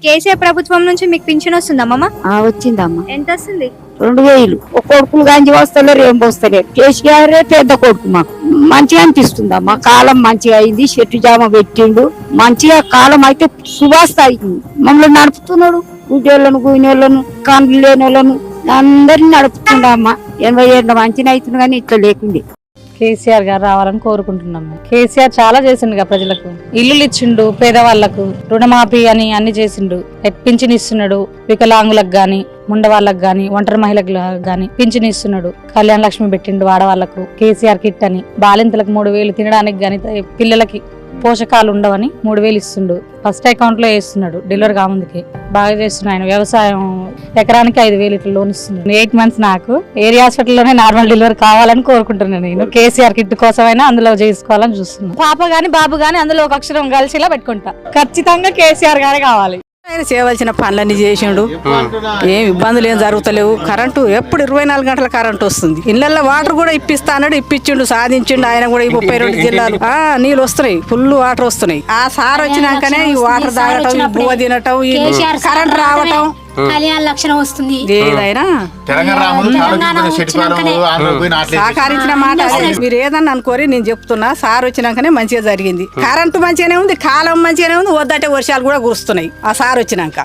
కేసీఆర్ ప్రభుత్వం నుంచి మీకు పింఛన్ వస్తుందమ్మా? వచ్చిందమ్మా. ఎంత వస్తుంది? 2000. ఒక కొడుకులు గాంజి వస్తలేరు, ఏం వస్తలేరు. కేసీఆర్ పెద్ద కొడుకు, మాకు మంచిగా అనిపిస్తుందమ్మా. కాలం మంచిగా అయింది, చెట్టు జామ పెట్టిండు, మంచిగా కాలం అయితే సువాస్తాయి. మమ్మల్ని నడుపుతున్నాడు, గుడ్డోళ్ళను గుయినోళ్ళను కండ్లు లేని వాళ్ళను అందరిని నడుపుతుండమ్మా. 80 ఏళ్ళ మంచిగా అవుతుంది, కానీ ఇట్లా లేకుండే. కేసీఆర్ గారు రావాలని కోరుకుంటున్నాం. కేసీఆర్ చాలా చేసిండు ప్రజలకు, ఇల్లులు ఇచ్చిండు, పేదవాళ్లకు రుణమాఫీ అని అన్ని చేసిండు, పింఛన్ ఇస్తున్నాడు, వికలాంగులకు గాని ముండ వాళ్ళకు గాని ఒంటరి మహిళలకు గాని పింఛన్ ఇస్తున్నాడు, కళ్యాణ లక్ష్మి పెట్టిండు ఆడవాళ్లకు, కేసీఆర్ కిట్ అని, బాలింతలకు 3000 తినడానికి గాని, పిల్లలకి పోషకాలు ఉండవని 3000 ఇస్తుండు. ఫస్ట్ అకౌంట్ లో వేస్తున్నాడు డెలివరీ కాముందుకి. బాగా చేస్తున్నాడు ఆయన. వ్యవసాయం ఎకరానికి 5000 ఇట్లా లోన్ ఇస్తున్నాడు. 8 months నాకు ఏరియా హాస్పిటల్లోనే నార్మల్ డెలివరీ కావాలని కోరుకుంటున్నాను. నేను కేసీఆర్ కిట్ కోసమైనా అందులో చేసుకోవాలని చూస్తున్నాను. పాప గాని బాబు గాని అందులో ఒక అక్షరం కలిసిలా పెట్టుకుంటా. ఖచ్చితంగా కేసీఆర్ గారే కావాలి. ఆయన చేయవలసిన పనులన్నీ చేసిండు, ఏం ఇబ్బందులు ఏం జరుగుతలేవు. కరెంటు ఎప్పుడు 24 గంటల కరెంటు వస్తుంది. ఇళ్లలో వాటర్ కూడా ఇప్పిస్తాడు, ఇప్పించిండు, సాధించిండు ఆయన కూడా. ఈ 32 జిల్లాలు నీళ్ళు వస్తున్నాయి, ఫుల్ వాటర్ వస్తున్నాయి. ఆ సార్ వచ్చినాకనే ఈ వాటర్ తాగటం, ఈ బువ్వ తినటం, ఈ కరెంట్ రావటం, కళ్యాణ లక్షణం వస్తుంది. ఏదైనా సహకరించిన మాట. మీరు ఏదన్నా అనుకోరి, నేను చెప్తున్నా, సార్ వచ్చినాకనే మంచిగా జరిగింది. కరెంటు మంచిగానే ఉంది, కాలం మంచిగానే ఉంది, వద్దటే వర్షాలు కూడా కురుస్తున్నాయి ఆ సార్ వచ్చినాక.